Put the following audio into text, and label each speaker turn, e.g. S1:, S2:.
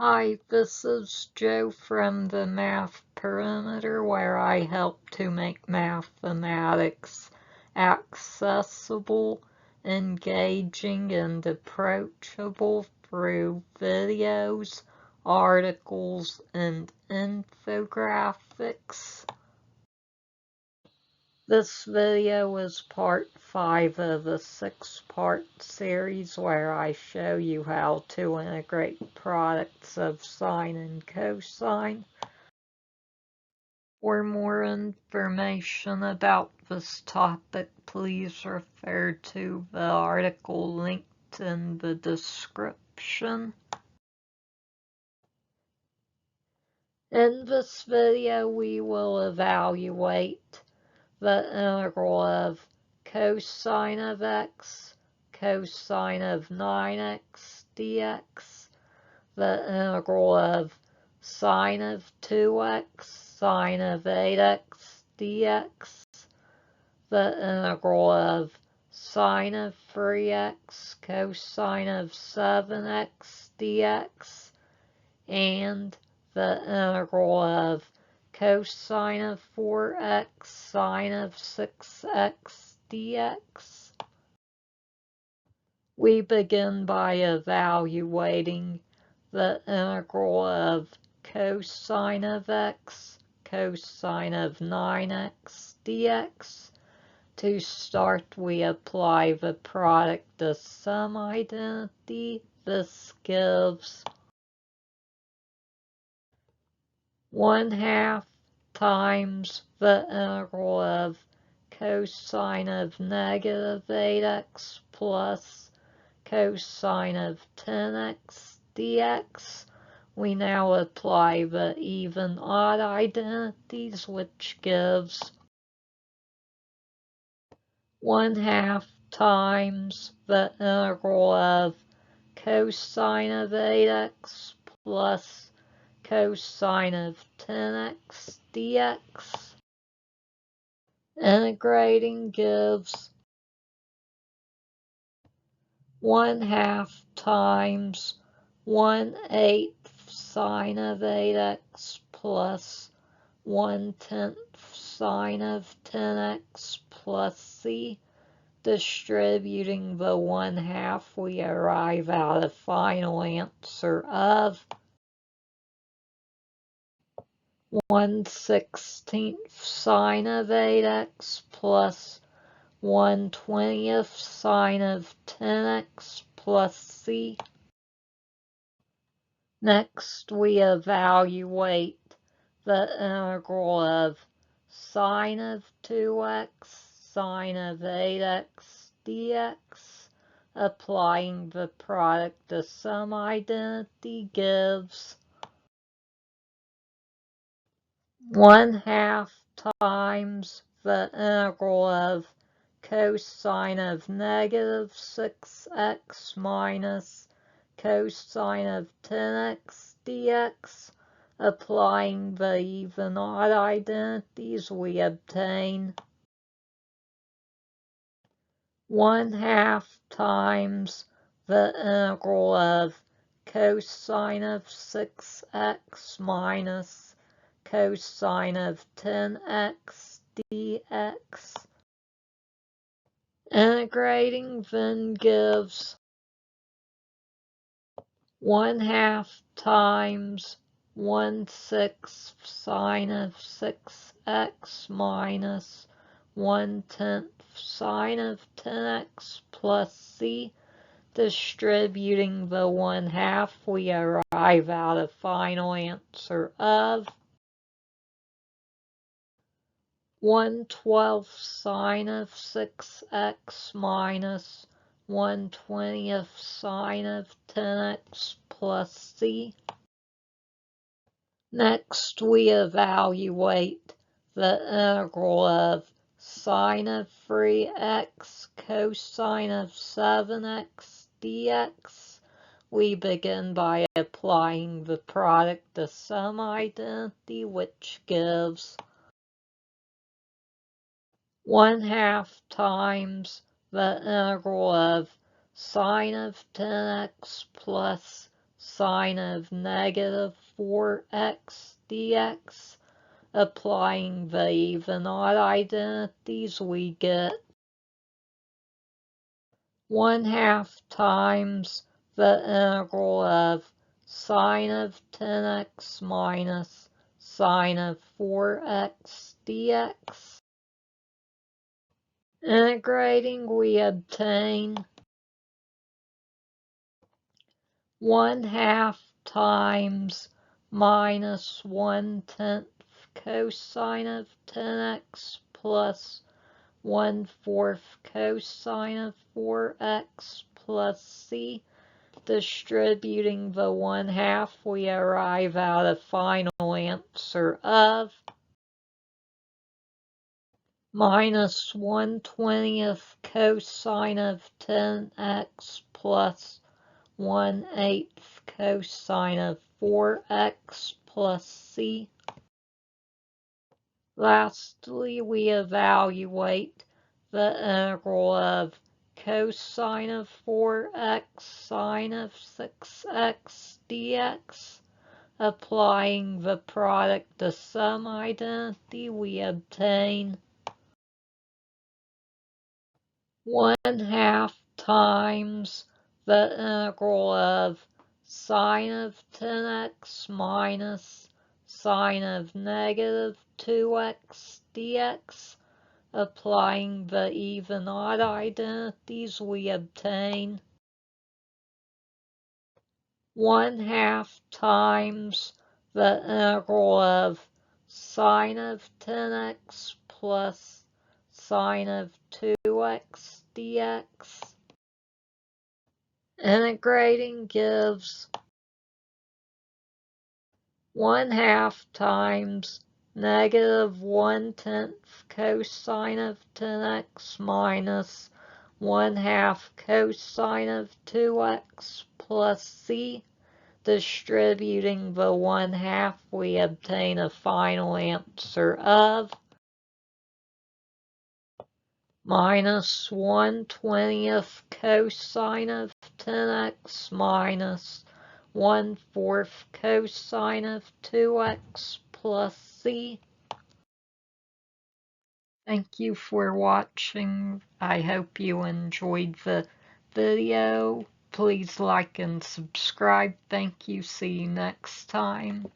S1: Hi, this is Joe from the Math Perimeter, where I help to make mathematics accessible, engaging, and approachable through videos, articles, and infographics. This video is part 5 of a 6-part series where I show you how to integrate products of sine and cosine. For more information about this topic, please refer to the article linked in the description. In this video, we will evaluate the integral of cosine of x, cosine of 9x dx, the integral of sine of 2x, sine of 8x dx, the integral of sine of 3x, cosine of 7x dx, and the integral of cosine of 4x, sine of 6x dx. We begin by evaluating the integral of cosine of x, cosine of 9x dx. To start, we apply the product of sum identity. This gives 1/2 times the integral of cosine of negative 8x plus cosine of 10x dx. We now apply the even-odd identities, which gives 1/2 times the integral of cosine of 8x plus cosine of 10x dx. Integrating gives 1/2 times 1/8 sine of 8x plus 1/10 sine of 10x plus c. Distributing the 1/2, we arrive at a final answer of 1/16 sine of 8x plus 1/20 sine of 10x plus c. Next, we evaluate the integral of sine of 2x, sine of 8x dx. Applying the product of sum identity gives 1/2 times the integral of cosine of negative 6x minus cosine of 10x dx. Applying the even-odd identities, we obtain 1/2 times the integral of cosine of 6x minus cosine of 10x dx. Integrating then gives 1/2 times 1/6 sine of 6x minus 1/10 sine of 10x plus c. Distributing the 1/2, we arrive at a final answer of 1/12 sine of 6x minus 1/20 sine of 10x plus c. Next, we evaluate the integral of sine of 3x cosine of 7x dx. We begin by applying the product of sum identity, which gives 1/2 times the integral of sine of 10x plus sine of negative 4x dx. Applying the even odd identities, we get 1/2 times the integral of sine of 10x minus sine of 4x dx. Integrating, we obtain 1/2 times minus 1/10 cosine of 10x plus 1/4 cosine of 4x plus c. Distributing the 1/2, we arrive at a final answer of minus 1/20 cosine of 10x plus 1/8 cosine of 4x plus c. Lastly, we evaluate the integral of cosine of 4x sine of 6x dx. Applying the product to sum identity, we obtain 1/2 times the integral of sine of 10x minus sine of negative 2x dx. Applying the even odd identities, we obtain 1/2 times the integral of sine of 10x plus sine of 2x dx. Integrating gives 1/2 times negative 1/10 cosine of 10x minus 1/2 cosine of 2x plus c. Distributing the 1/2, we obtain a final answer of minus 1/20 cosine of 10x minus 1/4 cosine of 2x plus c. Thank you for watching. I hope you enjoyed the video. Please like and subscribe. Thank you. See you next time.